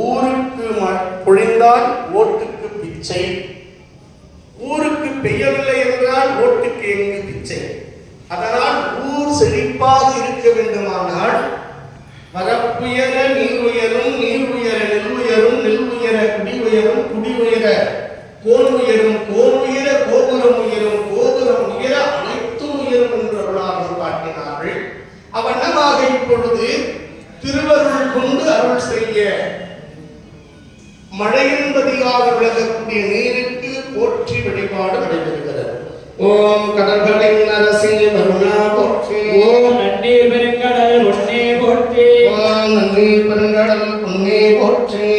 ஊருக்கு பொழிந்தால் ஓட்டுக்கு பிச்சை, ஊருக்கு பெய்யவில்லை என்றால் ஓட்டுக்கு எங்கு பிச்சை. அதனால் ஊர் செழிப்பாக இருக்க வேண்டுமானால் வரப்புயர நீர் உயரும், நீர் உயர நெல் உயரும், நெல் உயர குடி உயரும், குடி உயர கோல் உயரும், கோல் உயர கோபுரம் உயரும், கோபுரம் உயர அனைத்தும் உயரும் என்று அருளாக காட்டினார்கள். அவண்ணமாக இப்பொழுது திருவருள் கொண்டு அருள் செய்ய மழையின்பதியாக விளங்கக்கூடிய நீருக்கு போற்றி வழிபாடு நடைபெறுகிறது. ஓம் கடல்களின் அரசே வருணா போற்றி, ஓம் நன்னீர் பெருங்கடல் பொன்னே போற்றி, ஓம் நன்னீர் பெருங்கடல் பொன்னே போற்றி,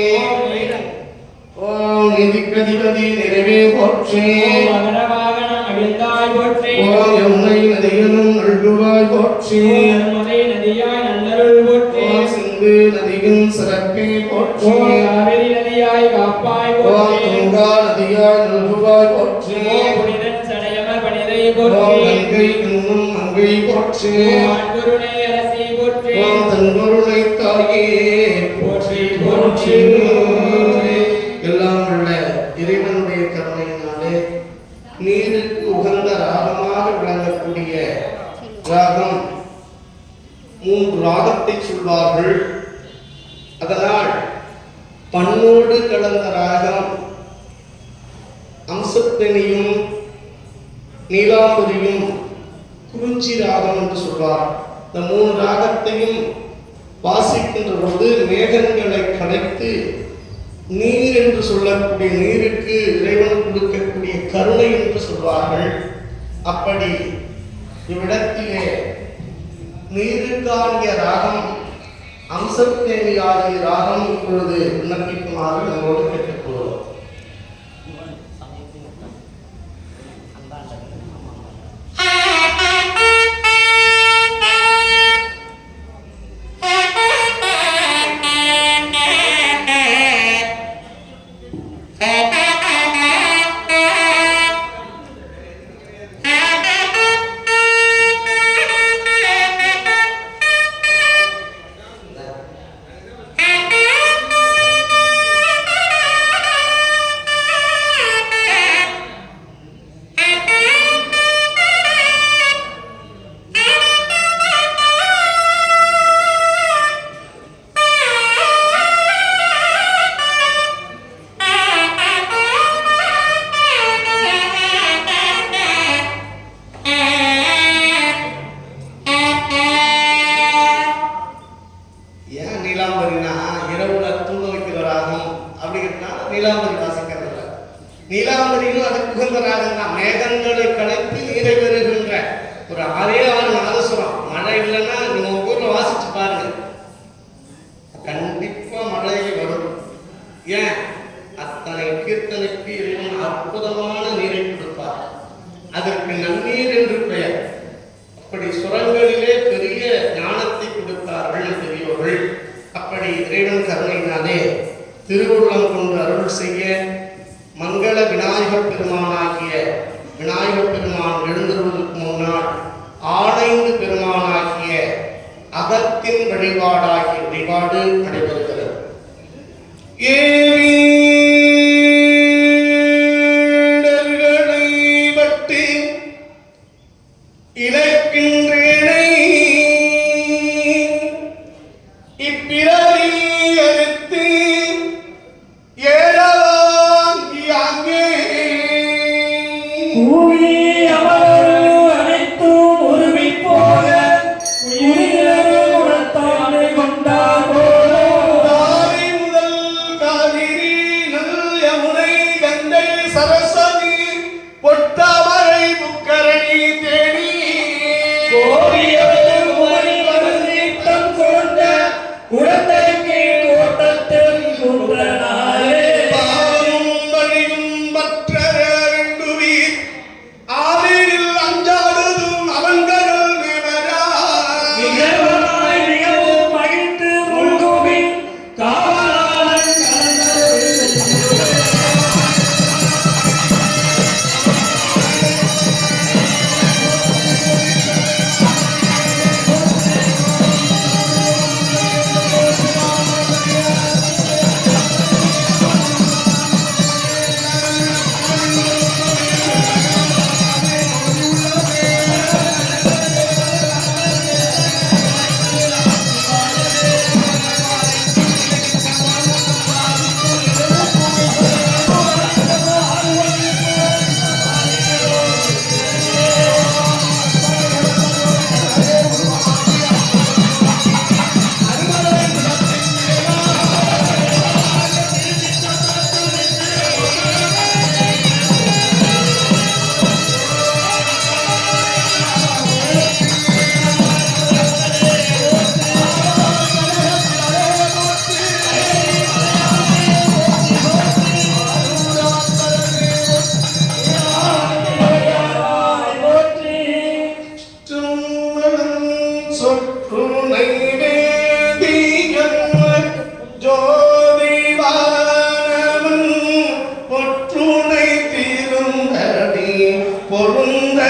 ஓம் நிதிக்கதிபதி நிறைவே போற்றி, ஓம் மகர வாகனம் அழிந்தாய் போற்றி, ஓம் யமுனை நதியினும் நல்குவாய் போற்றி, ஓம் நர்மதை நதியாய் நல்லருள் போற்றி, ஓம் சிந்து நதியின் சிறப்பே போற்றி, ஓம் காவிரி நதியாய் காப்பாய் போற்றி, ஓம் கங்கா நதியாய் நல்குவாய் போற்றி, ஓம் புனிதன் சடையமர் பணிதை ஓம் போற்றி, கங்கை என்னும் மங்கை போற்றி, ஓம் அன்புருணை அரசி போற்றி, ஓம் தன்கருணை தாயே போற்றி போற்றி. எல்லாம் உள்ள இறைவனுடைய கருணையினாலே நீருக்கு உகந்த ராகமாக விளங்கக்கூடிய ராகம் 3 ராகத்தை சொல்வார்கள். அதனால் பண்ணோடு கலந்த ராகம் அம்சத்தனியும் நீலாம்பரியும் குறிஞ்சி ராகம் என்று சொல்வார். இந்த 3 ராகத்தையும் வாசிக்கின்ற போது மேகங்களை கலைத்து நீர் என்று சொல்லக்கூடிய நீருக்கு இறைவன் கொடுக்கக்கூடிய கருணை என்று சொல்வார்கள். அப்படி இவ்விடத்திலே நீருக்காகிய ராகம் அம்சத்தேனியாகிய ராகம் இப்பொழுது விண்ணப்பிக்குமாறு நம்மோடு கேட்டுக்கொள்வோம். நீலாம்பரி வாசிக்கிறதில்ல. நீலாம்பரியும் அதுக்கு உகந்த ராகம் தான். மேகங்களை கலைத்து நீரை பெறுகின்ற ஒரு 6 நாதசுரம். மழை இல்லைன்னா நீங்க உங்க ஊர்ல வாசிச்சு பாருங்க, கண்டிப்பா மழை வரும். ஏன்? அத்தனை கீர்த்தனைக்கு இறைவன் அற்புதமான நீரை கொடுப்பார். அதற்கு நன்னீர் என்று பெயர். அப்படி சுரங்களிலே பெரிய ஞானத்தை கொடுத்தார்கள் பெரியோர்கள். அப்படி இறைவன் கருணையினாலே திருவுள்ளம் கொண்டு அருள் செய்ய மங்கள விநாயகப் பெருமானாகிய விநாயகப் பெருமான் எழுந்தருவதற்கு முன்னால் ஆணைந்து பெருமானாகிய அகத்தின் வழிபாடாகிய வழிபாடு நடைபெறுகிறது. பொருந்த